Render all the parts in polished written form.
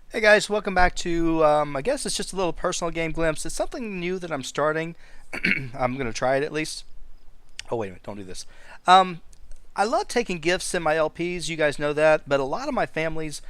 Hey guys, welcome back to, I guess it's just a little personal game glimpse. It's something new that I'm starting. I'm going to try it at least. Oh, wait a minute, don't do this. Um, I love taking gifts in my LPs, you guys know that, but a lot of my families,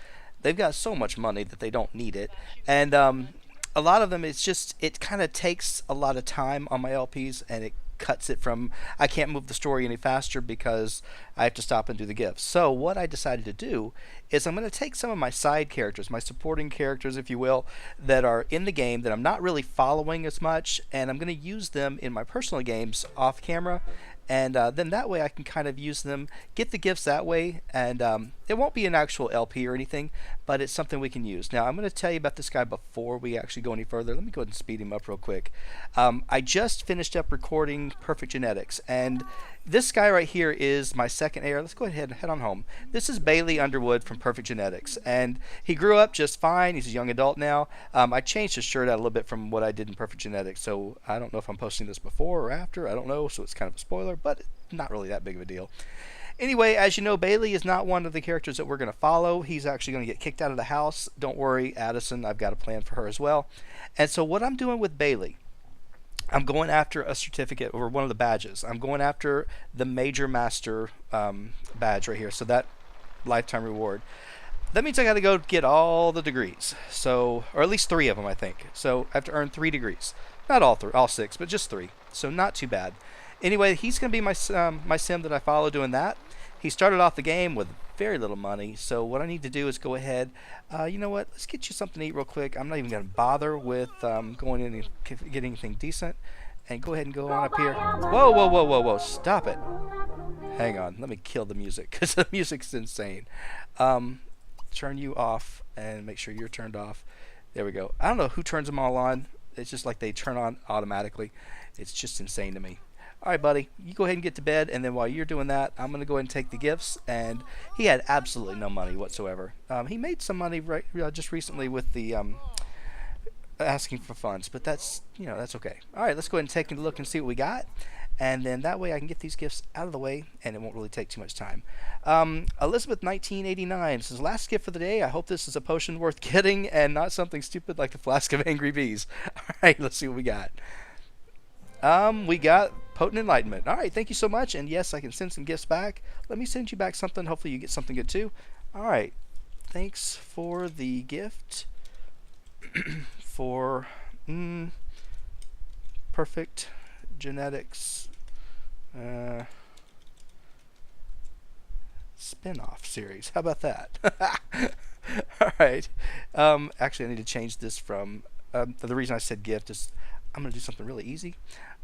they've got so much money that they don't need it. And a lot of them, it kind of takes a lot of time on my LPs and it cuts it from, I can't move the story any faster because I have to stop and do the gifts. So, what I decided to do is I'm going to take some of my side characters, my supporting characters, if you will, that are in the game that I'm not really following as much, and I'm going to use them in my personal games off camera and then that way I can kind of use them, get the gifts that way, and it won't be an actual LP or anything, but it's something we can use. Now I'm going to tell you about this guy before we actually go any further. Let me go ahead and speed him up real quick. I just finished up recording Perfect Genetics, and this guy right here is my second heir. Let's go ahead and head on home. This is Bailey Underwood from Perfect Genetics, and he grew up just fine. He's a young adult now. I changed his shirt out a little bit from what I did in Perfect Genetics, so I don't know if I'm posting this before or after. I don't know, so it's kind of a spoiler, but not really that big of a deal. Anyway, as you know, Bailey is not one of the characters that we're going to follow. He's actually going to get kicked out of the house. Don't worry, Addison, I've got a plan for her as well. And so, what I'm doing with Bailey, I'm going after a certificate or one of the badges. I'm going after the Major Master badge right here. So, that lifetime reward. That means I got to go get all the degrees. So, or at least three of them, I think. So, I have to earn 3 degrees. Not all three, all six, but just three. So, not too bad. Anyway, he's going to be my sim that I follow doing that. He started off the game with very little money, so what I need to do is go ahead. You know what? Let's get you something to eat real quick. I'm not even going to bother with going in and getting anything decent, and go ahead and go on up here. Whoa, whoa, whoa, whoa, whoa! Stop it! Hang on. Let me kill the music because the music's insane. Um, Turn you off and make sure you're turned off. There we go. I don't know who turns them all on. It's just like they turn on automatically. It's just insane to me. All right, buddy, you go ahead and get to bed, and then while you're doing that, I'm going to go ahead and take the gifts. And he had absolutely no money whatsoever. He made some money just recently with the asking for funds, but that's okay. All right, let's go ahead and take a look and see what we got. And then that way I can get these gifts out of the way, and it won't really take too much time. Elizabeth 1989 says, last gift for the day. I hope this is a potion worth getting and not something stupid like the Flask of Angry Bees. All right, let's see what we got. We got Potent Enlightenment. All right, thank you so much. And yes, I can send some gifts back. Let me send you back something. Hopefully, you get something good too. All right, thanks for the gift for Perfect Genetics spin-off series. How about that? All right. Actually, I need to change this from the reason I said gift is I'm going to do something really easy.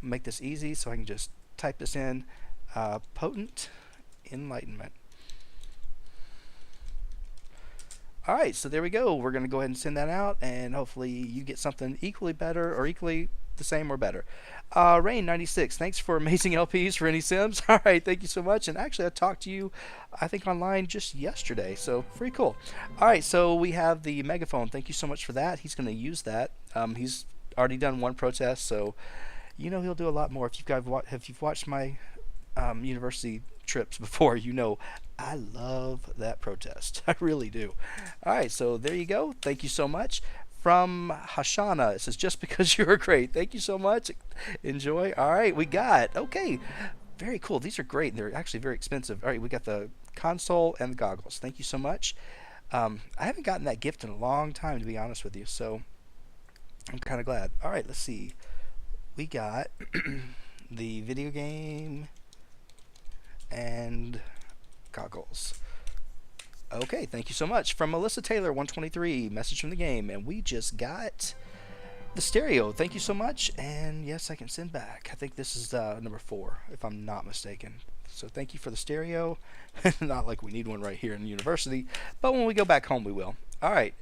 Make this easy so I can just type this in. Potent Enlightenment. All right, so there we go. We're going to go ahead and send that out, and hopefully you get something equally better or equally the same or better. Rain96, thanks for amazing LPs for any Sims. All right, thank you so much. And actually, I talked to you, I think, online just yesterday, so pretty cool. All right, so we have the megaphone. Thank you so much for that. He's going to use that. He's already done one protest, so you know he'll do a lot more. If you've watched my university trips before, you know I love that protest. I really do. All right, so there you go. Thank you so much. From Hashana, it says, just because you were great. Thank you so much. Enjoy. All right, we got, okay, very cool. These are great. They're actually very expensive. All right, we got the console and the goggles. Thank you so much. I haven't gotten that gift in a long time, to be honest with you, so I'm kind of glad. All right, let's see. We got the video game and goggles. Okay, thank you so much. From Melissa Taylor 123, message from the game, and we just got the stereo. Thank you so much, and yes, I can send back. I think this is number 4, if I'm not mistaken. So thank you for the stereo. Not like we need one right here in the university, but when we go back home, we will. All right,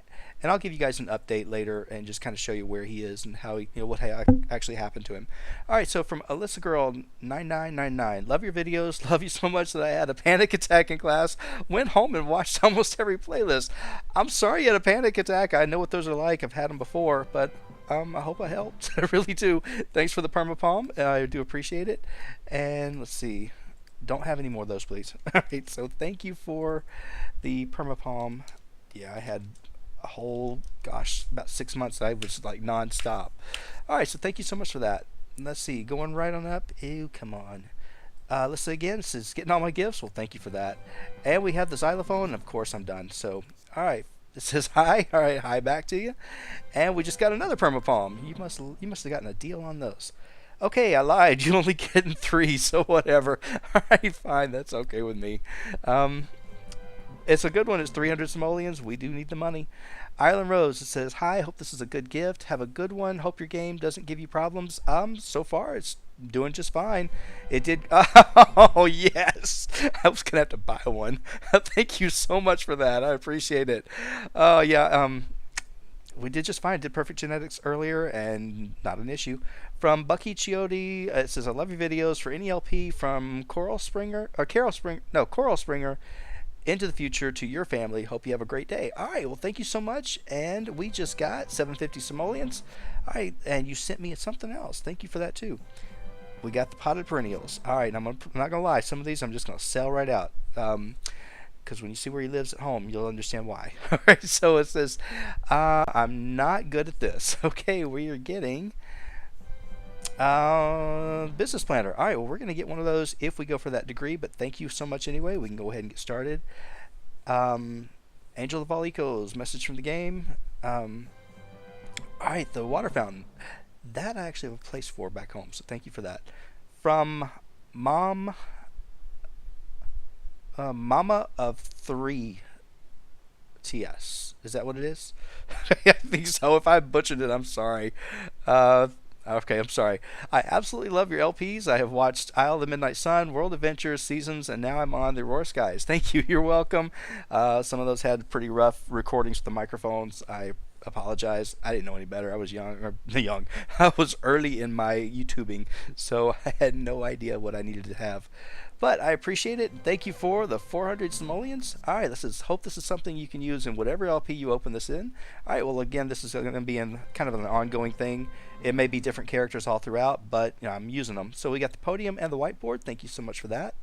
and I'll give you guys an update later and just kind of show you where he is and how what actually happened to him. All right, so from Alyssa Girl 9999, love your videos, love you so much that I had a panic attack in class. Went home and watched almost every playlist. I'm sorry you had a panic attack. I know what those are like. I've had them before, but I hope I helped. I really do. Thanks for the permapalm. I do appreciate it. And let's see. Don't have any more of those, please. All right, so thank you for the permapalm. Yeah, I had a whole, gosh, about 6 months. I was like nonstop. All right, so thank you so much for that. Let's see, going right on up. Ew, come on. Let's see again. This is getting all my gifts. Well, thank you for that. And we have the xylophone, and of course, I'm done. So, all right. It says hi. All right, hi back to you. And we just got another permapalm. You must have gotten a deal on those. Okay, I lied. You only getting three, so whatever. All right, fine. That's okay with me. Um, it's a good one. It's 300 simoleons. We do need the money. Island Rose, it says, hi, hope this is a good gift. Have a good one. Hope your game doesn't give you problems. So far it's doing just fine. It did. Oh, yes. I was going to have to buy one. Thank you so much for that. I appreciate it. Oh, yeah. We did just fine. Did perfect genetics earlier and not an issue. From Bucky Chiotti, it says, I love your videos for any LP from Coral Springer, or Carol Springer, no, Coral Springer into the future to your family. Hope you have a great day. All right, well, thank you so much. And we just got 750 simoleons. All right, and you sent me something else. Thank you for that too. We got the potted perennials. All right, I'm not gonna lie. Some of these I'm just gonna sell right out. Because when you see where he lives at home, you'll understand why. All right, so it says, I'm not good at this. Okay, we are getting business planner. All right, well, we're going to get one of those if we go for that degree, but thank you so much anyway. We can go ahead and get started. Um, Angel of all Ecos, message from the game. All right, the water fountain. That I actually have a place for back home, so thank you for that. From Mom, Mama of Three TS. Is that what it is? I think so. If I butchered it, I'm sorry. Okay, I'm sorry. I absolutely love your LPs. I have watched Isle of the Midnight Sun, World Adventures, Seasons, and now I'm on the Aurora Skies. Thank you. You're welcome. Some of those had pretty rough recordings with the microphones. I apologize. I didn't know any better. I was young, or young. I was early in my YouTubing, so I had no idea what I needed to have. But I appreciate it. Thank you for the 400 simoleons. All right, hope this is something you can use in whatever LP you open this in. All right, well, again, this is going to be in kind of an ongoing thing. It may be different characters all throughout, but I'm using them. So we got the podium and the whiteboard. Thank you so much for that.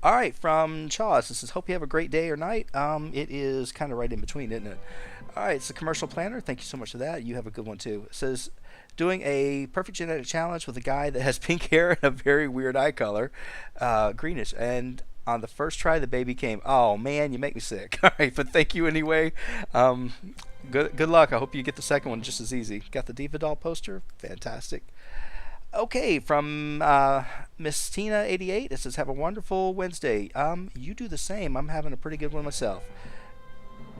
All right, from Chaws, this is hope you have a great day or night. It is kind of right in between, isn't it? All right, it's a commercial planner. Thank you so much for that. You have a good one too. It says, doing a perfect genetic challenge with a guy that has pink hair and a very weird eye color, greenish. And on the first try, the baby came. Oh man, you make me sick. All right, but thank you anyway. Um, good luck. I hope you get the second one just as easy. Got the Diva doll poster. Fantastic. Okay, from Miss Tina88, it says, have a wonderful Wednesday. You do the same. I'm having a pretty good one myself.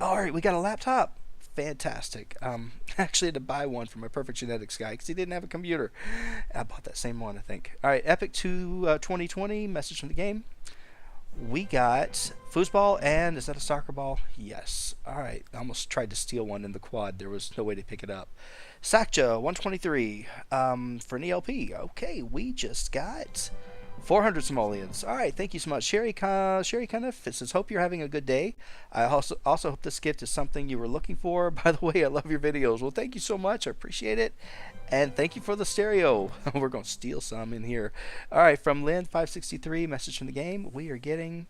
All right, we got a laptop. Fantastic. I actually had to buy one for my Perfect Genetics guy because he didn't have a computer. I bought that same one, I think. All right, Epic 2 2020, message from the game. We got foosball, and is that a soccer ball? Yes. All right, I almost tried to steal one in the quad. There was no way to pick it up. Sakja 123 for an ELP. Okay, we just got 400 simoleons. All right, thank you so much. Sherry Cuniff, it says, hope you're having a good day. I also hope this gift is something you were looking for. By the way, I love your videos. Well, thank you so much. I appreciate it. And thank you for the stereo. We're going to steal some in here. All right, from Lynn563, message from the game. We are getting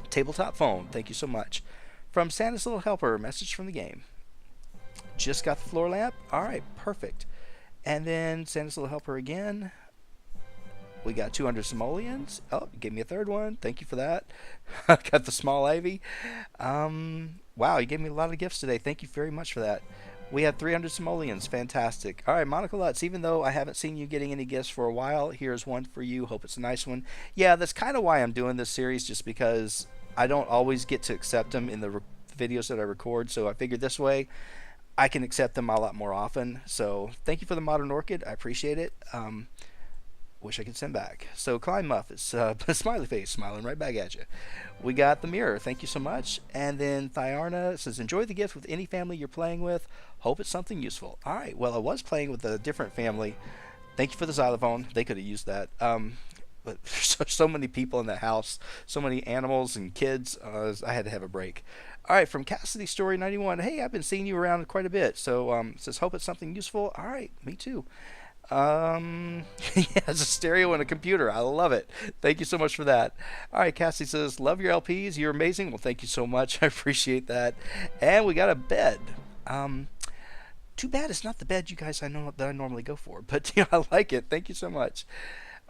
tabletop phone. Thank you so much. From Santa's Little Helper, message from the game. Just got the floor lamp. All right, perfect. And then Santa's Little Helper again. We got 200 simoleons. Oh, give me a third one. Thank you for that. Got the small ivy. Wow, you gave me a lot of gifts today. Thank you very much for that. We had 300 simoleons. Fantastic. All right, Monica Lutz, even though I haven't seen you getting any gifts for a while, here's one for you. Hope it's a nice one. Yeah, that's kind of why I'm doing this series, just because I don't always get to accept them in the videos that I record. So I figured this way I can accept them a lot more often. So thank you for the Modern Orchid. I appreciate it. Wish I could send back. So Klein Muff is smiley face, smiling right back at you. We got the mirror. Thank you so much. And then Thyarna says, enjoy the gift with any family you're playing with. Hope it's something useful. All right. Well, I was playing with a different family. Thank you for the xylophone. They could have used that. But there's so many people in the house, so many animals and kids. I had to have a break. All right. From Cassidy Story 91. Hey, I've been seeing you around quite a bit. So it says, hope it's something useful. All right. Me too. Yeah, it's a stereo and a computer. I love it. Thank you so much for that. All right, Cassie says, "Love your LPs. You're amazing." Well, thank you so much. I appreciate that. And we got a bed. Um, Too bad it's not the bed you guys I know that I normally go for, but I like it. Thank you so much.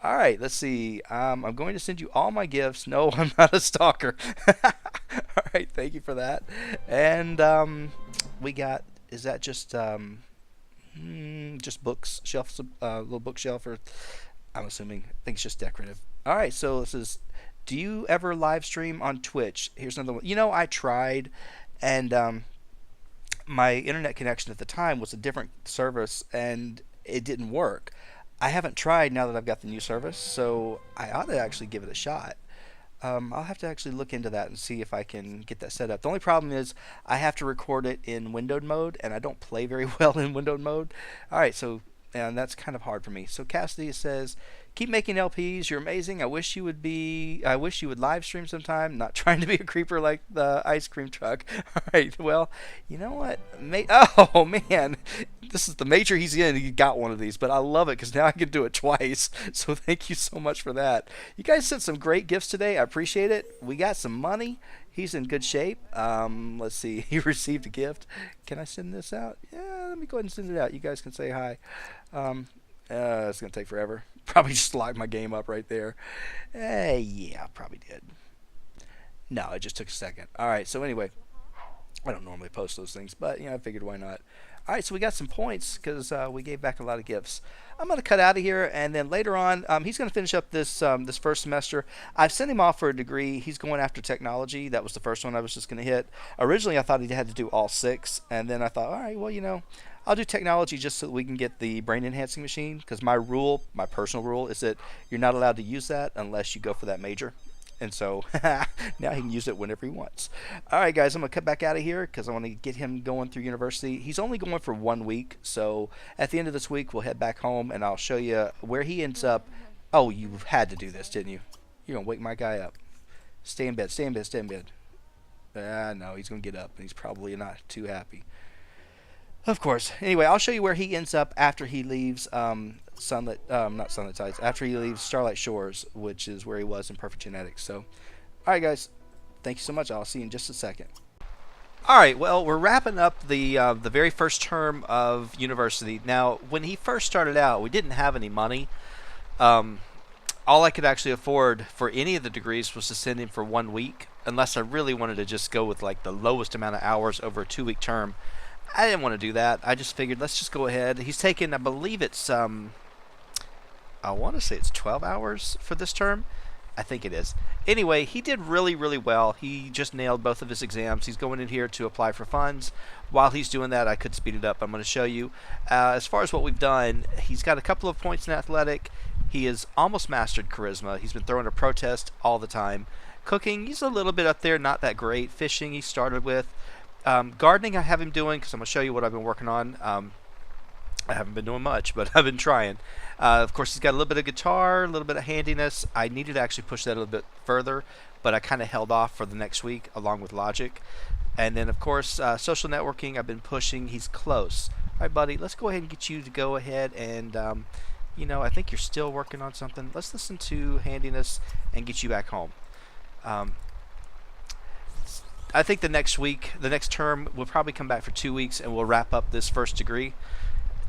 All right, let's see. I'm going to send you all my gifts. No, I'm not a stalker. All right, thank you for that. And we got. Is that just books, shelf, little bookshelf, or I'm assuming. I think it's just decorative. All right, so this is. Do you ever live stream on Twitch? Here's another one. I tried, and my internet connection at the time was a different service, and it didn't work. I haven't tried now that I've got the new service, so I ought to actually give it a shot. I'll have to actually look into that and see if I can get that set up. The only problem is I have to record it in windowed mode, and I don't play very well in windowed mode. All right, so and that's kind of hard for me. So Cassidy says, "Keep making LPs. You're amazing. I wish you would be. I wish you would live stream sometime. Not trying to be a creeper like the ice cream truck." All right. Well, you know what? Oh man, this is the major he's in. He got one of these, but I love it because now I can do it twice. So thank you so much for that. You guys sent some great gifts today. I appreciate it. We got some money. He's in good shape. Let's see. He received a gift. Can I send this out? Yeah, let me go ahead and send it out. You guys can say hi. Um, it's gonna take forever. Probably just locked my game up right there. Yeah, probably did. No, it just took a second. All right. So anyway, I don't normally post those things, but I figured why not. All right, so we got some points because we gave back a lot of gifts. I'm going to cut out of here, and then later on, he's going to finish up this first semester. I've sent him off for a degree. He's going after technology. That was the first one I was just going to hit. Originally, I thought he had to do all six, and then I thought, all right, well, I'll do technology just so that we can get the brain enhancing machine. Because my personal rule, is that you're not allowed to use that unless you go for that major. And so now he can use it whenever he wants. All right, guys, I'm going to cut back out of here because I want to get him going through university. He's only going for 1 week. So at the end of this week, we'll head back home and I'll show you where he ends up. Oh, you had to do this, didn't you? You're going to wake my guy up. Stay in bed, stay in bed, stay in bed. No, he's going to get up and he's probably not too happy. Of course. Anyway, I'll show you where he ends up after he leaves not Sunlit Tides, after he leaves Starlight Shores, which is where he was in Perfect Genetics. So, all right, guys, thank you so much. I'll see you in just a second. All right, well, we're wrapping up the very first term of university. Now, when he first started out, we didn't have any money. All I could actually afford for any of the degrees was to send him for 1 week, unless I really wanted to just go with like the lowest amount of hours over a 2 week term. I didn't want to do that. I just figured let's just go ahead. He's taken, I believe it's I want to say it's 12 hours for this term. I think it is. Anyway, he did really, really well. He just nailed both of his exams. He's going in here to apply for funds. While he's doing that, I could speed it up. I'm going to show you. As far as what we've done, he's got a couple of points in athletic. He has almost mastered charisma. He's been throwing a protest all the time. Cooking, he's a little bit up there, not that great. Fishing, he started with. Gardening, I have him doing because I'm going to show you what I've been working on. I haven't been doing much, but I've been trying. Of course, he's got a little bit of guitar, a little bit of handiness. I needed to actually push that a little bit further, but I kind of held off for the next week along with logic. And then, of course, social networking, I've been pushing. He's close. All right, buddy, let's go ahead and get you to go ahead and, I think you're still working on something. Let's listen to handiness and get you back home. I think the next term, we'll probably come back for 2 weeks and we'll wrap up this first degree.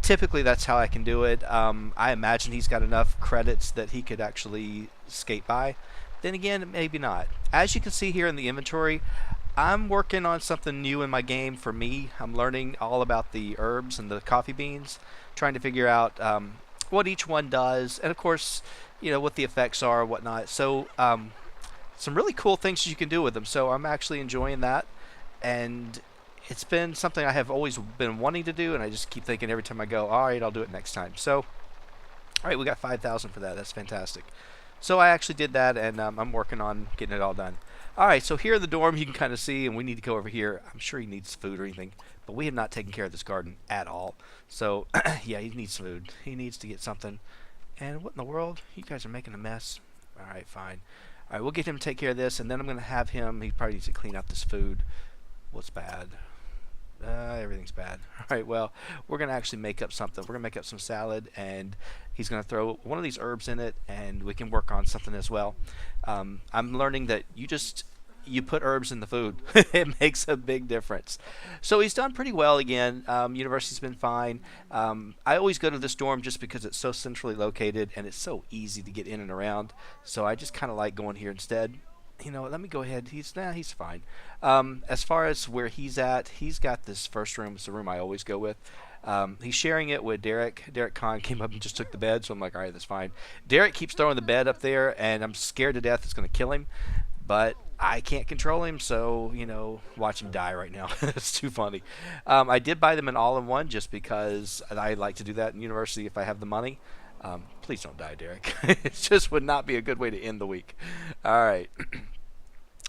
Typically, that's how I can do it. I imagine he's got enough credits that he could actually skate by. Then again, maybe not. As you can see here in the inventory, I'm working on something new in my game for me. I'm learning all about the herbs and the coffee beans, trying to figure out what each one does, and of course, what the effects are and whatnot. So, some really cool things you can do with them. So I'm actually enjoying that, and it's been something I have always been wanting to do, and I just keep thinking every time I go, all right, I'll do it next time. So, all right, we got 5,000 for that. That's fantastic. So I actually did that, and I'm working on getting it all done. All right, so here in the dorm, you can kind of see, and we need to go over here. I'm sure he needs food or anything, but we have not taken care of this garden at all. So, yeah, he needs food. He needs to get something. And what in the world? You guys are making a mess. All right, fine. All right, we'll get him to take care of this, and then I'm going to have him, he probably needs to clean up this food. What's bad? Everything's bad. All right, well, we're going to actually make up something. We're going to make up some salad, and he's going to throw one of these herbs in it, and we can work on something as well. I'm learning that you put herbs in the food. It makes a big difference. So he's done pretty well again. University's been fine. I always go to this dorm just because it's so centrally located and it's so easy to get in and around. So I just kind of like going here instead. Let me go ahead. He's fine. As far as where he's at, he's got this first room. It's the room I always go with. He's sharing it with Derek. Derek Kahn came up and just took the bed, so I'm like, all right, that's fine. Derek keeps throwing the bed up there, and I'm scared to death it's going to kill him, but I can't control him, so, watch him die right now. It's too funny. I did buy them an all-in-one just because I like to do that in university if I have the money. Please don't die, Derek. It just would not be a good way to end the week. All right.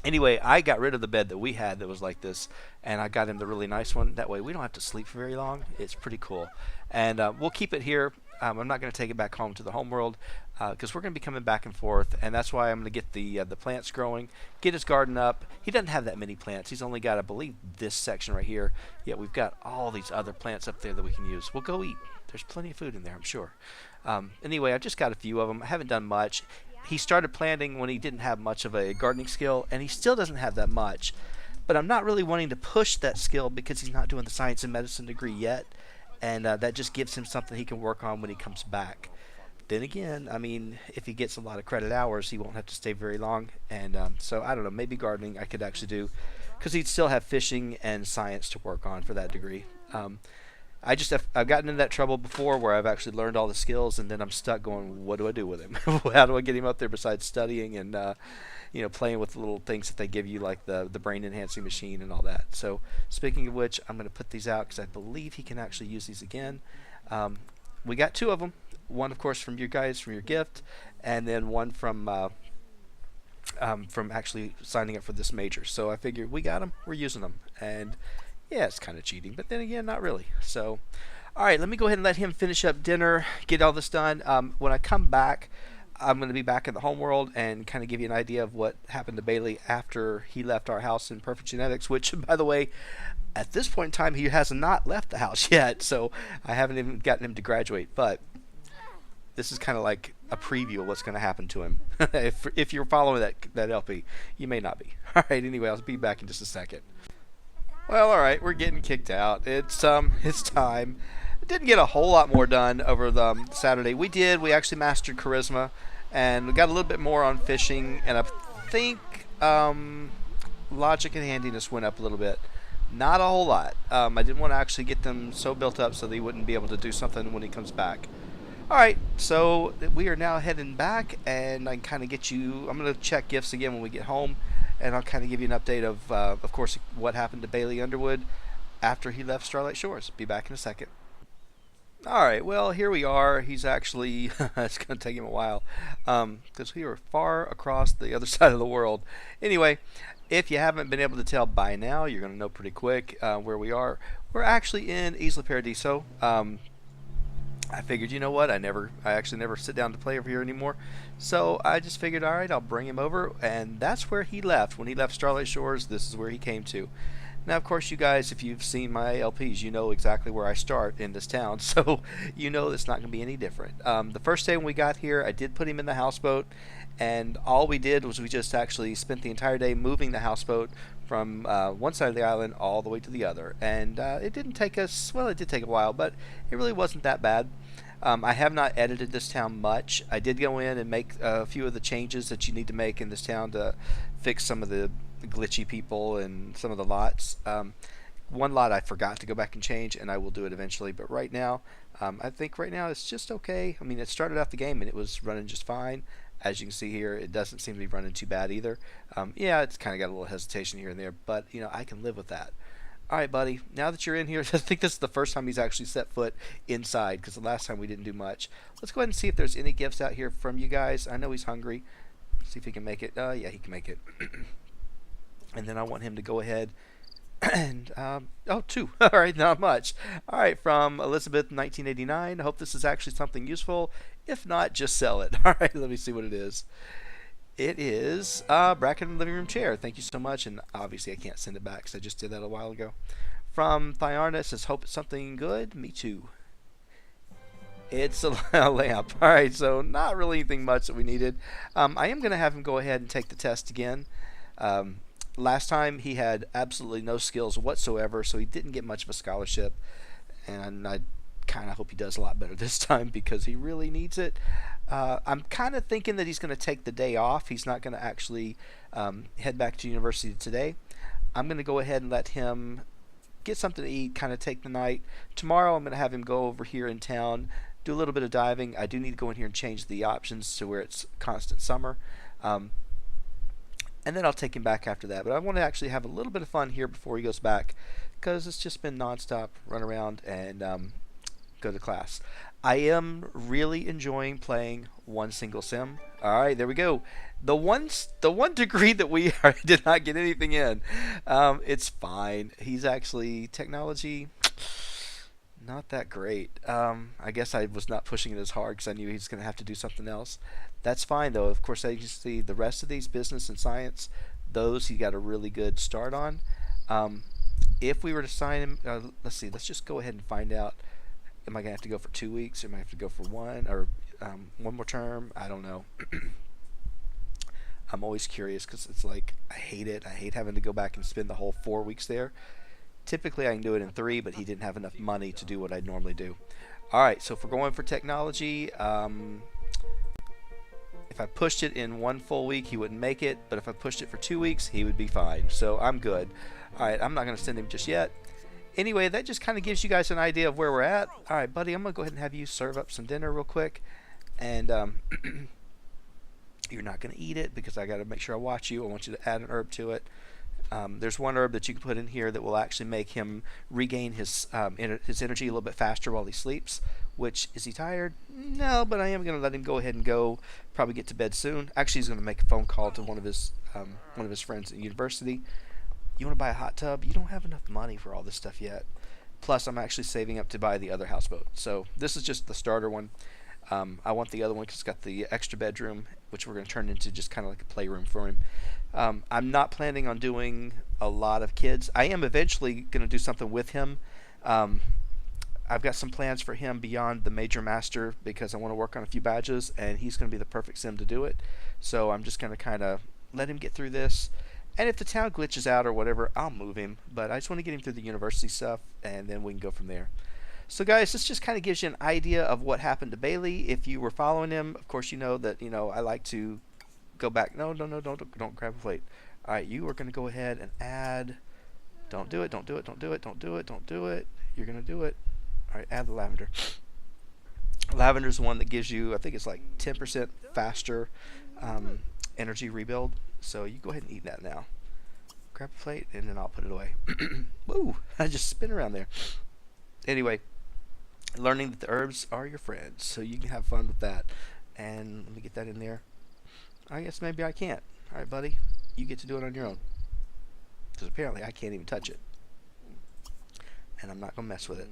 Anyway, I got rid of the bed that we had that was like this, and I got him the really nice one. That way we don't have to sleep for very long. It's pretty cool. And we'll keep it here. I'm not going to take it back home to the home world because we're going to be coming back and forth, and that's why I'm going to get the plants growing, get his garden up. He doesn't have that many plants. He's only got, I believe, this section right here. Yet we've got all these other plants up there that we can use. We'll go eat. There's plenty of food in there, I'm sure. Anyway, I've just got a few of them. I haven't done much. He started planting when he didn't have much of a gardening skill, and he still doesn't have that much. But I'm not really wanting to push that skill because he's not doing the science and medicine degree yet, and that just gives him something he can work on when he comes back. Then again, I mean, if he gets a lot of credit hours, he won't have to stay very long, and so I don't know, maybe gardening I could actually do because he'd still have fishing and science to work on for that degree. I've gotten in that trouble before where I've actually learned all the skills and then I'm stuck going, what do I do with him? How do I get him up there besides studying and playing with the little things that they give you like the brain enhancing machine and all that. So speaking of which, I'm going to put these out because I believe he can actually use these again. We got two of them. One, of course, from you guys from your gift, and then one from actually signing up for this major. So I figured we got them, we're using them, and yeah, it's kind of cheating, but then again, not really. So, all right, let me go ahead and let him finish up dinner, get all this done. When I come back, I'm going to be back in the home world and kind of give you an idea of what happened to Bailey after he left our house in Perfect Genetics, which, by the way, at this point in time, he has not left the house yet, so I haven't even gotten him to graduate, but this is kind of like a preview of what's going to happen to him. If you're following that LP, you may not be. All right, anyway, I'll be back in just a second. Well, all right, we're getting kicked out. It's time. Didn't get a whole lot more done over the Saturday. We actually mastered charisma, and we got a little bit more on fishing, and I think logic and handiness went up a little bit. Not a whole lot. I didn't want to actually get them so built up so they wouldn't be able to do something when he comes back. All right, so we are now heading back, and I can kind of get you. I'm going to check gifts again when we get home, and I'll kind of give you an update of course, what happened to Bailey Underwood after he left Starlight Shores. Be back in a second. All right, well, here we are. He's actually, it's going to take him a while because we are far across the other side of the world. Anyway, if you haven't been able to tell by now, you're going to know pretty quick where we are. We're actually in Isla Paradiso. I figured, you know what, I actually never sit down to play over here anymore. So I just figured, all right, I'll bring him over, and that's where he left. When he left Starlight Shores, this is where he came to. Now, of course, you guys, if you've seen my LPs, you know exactly where I start in this town, so you know it's not going to be any different. The first day when we got here, I did put him in the houseboat, and all we did was we just actually spent the entire day moving the houseboat from one side of the island all the way to the other. And it didn't take us, well, it did take a while, but it really wasn't that bad. I have not edited this town much. I did go in and make a few of the changes that you need to make in this town to fix some of the glitchy people and some of the lots. One lot I forgot to go back and change, and I will do it eventually, but right now, I think right now it's just okay. I mean, it started out the game and it was running just fine. As you can see here, it doesn't seem to be running too bad either. Yeah, it's kind of got a little hesitation here and there, but you know, I can live with that. All right, buddy, now that you're in here, I think this is the first time he's actually set foot inside, because the last time we didn't do much. Let's go ahead and see if there's any gifts out here from you guys. I know he's hungry. See if he can make it. Yeah, he can make it. And then I want him to go ahead and, oh, two. All right, not much. All right, from Elizabeth, 1989. I hope this is actually something useful. If not, just sell it. All right, let me see what it is. It is bracket and living room chair. Thank you so much. And obviously I can't send it back because I just did that a while ago. from Thyarna says, hope it's something good. Me too. It's a lamp. All right, so not really anything much that we needed. I am going to have him go ahead and take the test again. Um, Last time he had absolutely no skills whatsoever, so he didn't get much of a scholarship. And I kind of hope he does a lot better this time because he really needs it. I'm kind of thinking that he's going to take the day off. He's not going to actually head back to university today. I'm going to go ahead and let him get something to eat, kind of take the night. Tomorrow I'm going to have him go over here in town, do a little bit of diving. I do need to go in here and change the options to where it's constant summer. And then I'll take him back after that. But I want to actually have a little bit of fun here before he goes back because it's just been nonstop run around and go to class. I am really enjoying playing one single sim. All right, there we go. The one degree that we did not get anything in. It's fine. He's actually technology, not that great. I guess I was not pushing it as hard because I knew he was going to have to do something else. That's fine though. Of course, as you see, the rest of these business and science, those he got a really good start on. If we were to sign him, let's see. Let's just go ahead and find out. Am I going to have to go for 2 weeks? Or am I going to have to go for one or one more term? I don't know. I'm always curious because it's like I hate it. I hate having to go back and spend the whole 4 weeks there. Typically, I can do it in 3, but he didn't have enough money to do what I'd normally do. All right, so if we're going for technology, if I pushed it in 1 full week, he wouldn't make it. But if I pushed it for 2 weeks, he would be fine. So I'm good. All right, I'm not going to send him just yet. Anyway, that just kind of gives you guys an idea of where we're at. All right, buddy, I'm going to go ahead and have you serve up some dinner real quick. And you're not going to eat it because I got to make sure I watch you. I want you to add an herb to it. There's one herb that you can put in here that will actually make him regain his energy a little bit faster while he sleeps. Which, is he tired? No, but I am going to let him go ahead and go. Probably get to bed soon. Actually, he's going to make a phone call to one of his friends at university. You want to buy a hot tub? You don't have enough money for all this stuff yet. Plus, I'm actually saving up to buy the other houseboat. So this is just the starter one. I want the other one because it's got the extra bedroom, which we're going to turn into just kind of like a playroom for him. I'm not planning on doing a lot of kids. I am eventually going to do something with him. I've got some plans for him beyond the Major Master because I want to work on a few badges, and he's going to be the perfect sim to do it. So I'm just going to kind of let him get through this. And if the town glitches out or whatever, I'll move him. But I just want to get him through the university stuff, and then we can go from there. So guys, this just kind of gives you an idea of what happened to Bailey. If you were following him, of course you know that I like to go back. No, don't grab a plate. All right, you are going to go ahead and add. Don't do it. Don't do it. Don't do it. Don't do it. Don't do it. You're going to do it. All right, add the lavender. Lavender is one that gives you, I think it's like 10% faster energy rebuild. So you go ahead and eat that now. Grab a plate and then I'll put it away. Woo! I just spin around there. Anyway, learning that the herbs are your friends, so you can have fun with that. And let me get that in there. I guess maybe I can't. All right, buddy, you get to do it on your own. Because apparently I can't even touch it. And I'm not going to mess with it.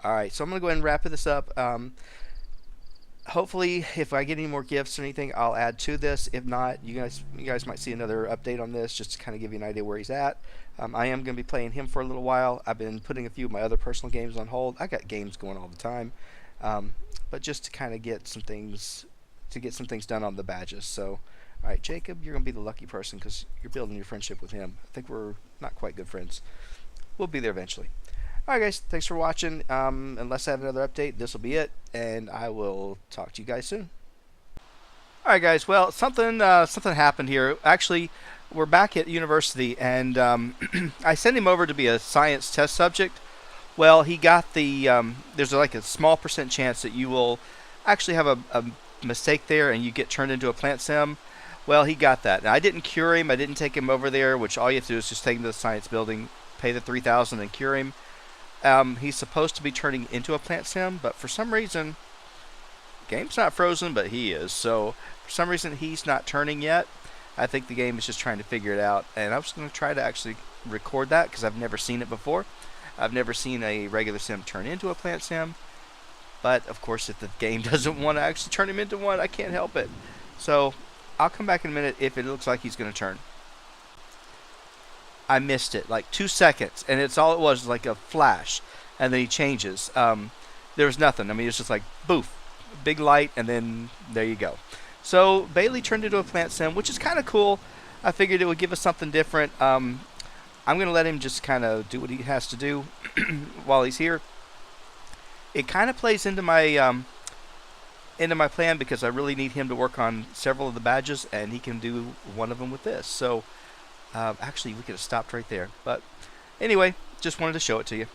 All right, so I'm going to go ahead and wrap this up. Hopefully, if I get any more gifts or anything, I'll add to this. If not, you guys might see another update on this just to kind of give you an idea where he's at. I am going to be playing him for a little while. I've been putting a few of my other personal games on hold. I got games going all the time, but just to kind of get some things done on the badges. So, all right, Jacob, you're going to be the lucky person because you're building your friendship with him. I think we're not quite good friends. We'll be there eventually. Alright guys, thanks for watching. Unless I have another update, this will be it, and I will talk to you guys soon. Alright guys, well, something happened here. Actually, we're back at university, and I sent him over to be a science test subject. Well, he got the, there's like a small percent chance that you will actually have a mistake there and you get turned into a plant sim. Well, he got that. Now, I didn't cure him. I didn't take him over there, which all you have to do is just take him to the science building, pay the $3,000 and cure him. He's supposed to be turning into a plant sim, but for some reason, game's not frozen, but he is. So for some reason, he's not turning yet. I think the game is just trying to figure it out. And I was going to try to actually record that because I've never seen it before. I've never seen a regular sim turn into a plant sim. But of course, if the game doesn't want to actually turn him into one, I can't help it. So I'll come back in a minute if it looks like he's going to turn. I missed it like 2 seconds, and it's all it was like a flash, and then he changes. There was nothing. I mean, it's just like boof, big light, and then there you go. So Bailey turned into a plant sim, which is kind of cool. I figured it would give us something different. I'm gonna let him just kind of do what he has to do while he's here. It kind of plays into my plan because I really need him to work on several of the badges, and he can do one of them with this. So actually, we could have stopped right there, but anyway, just wanted to show it to you.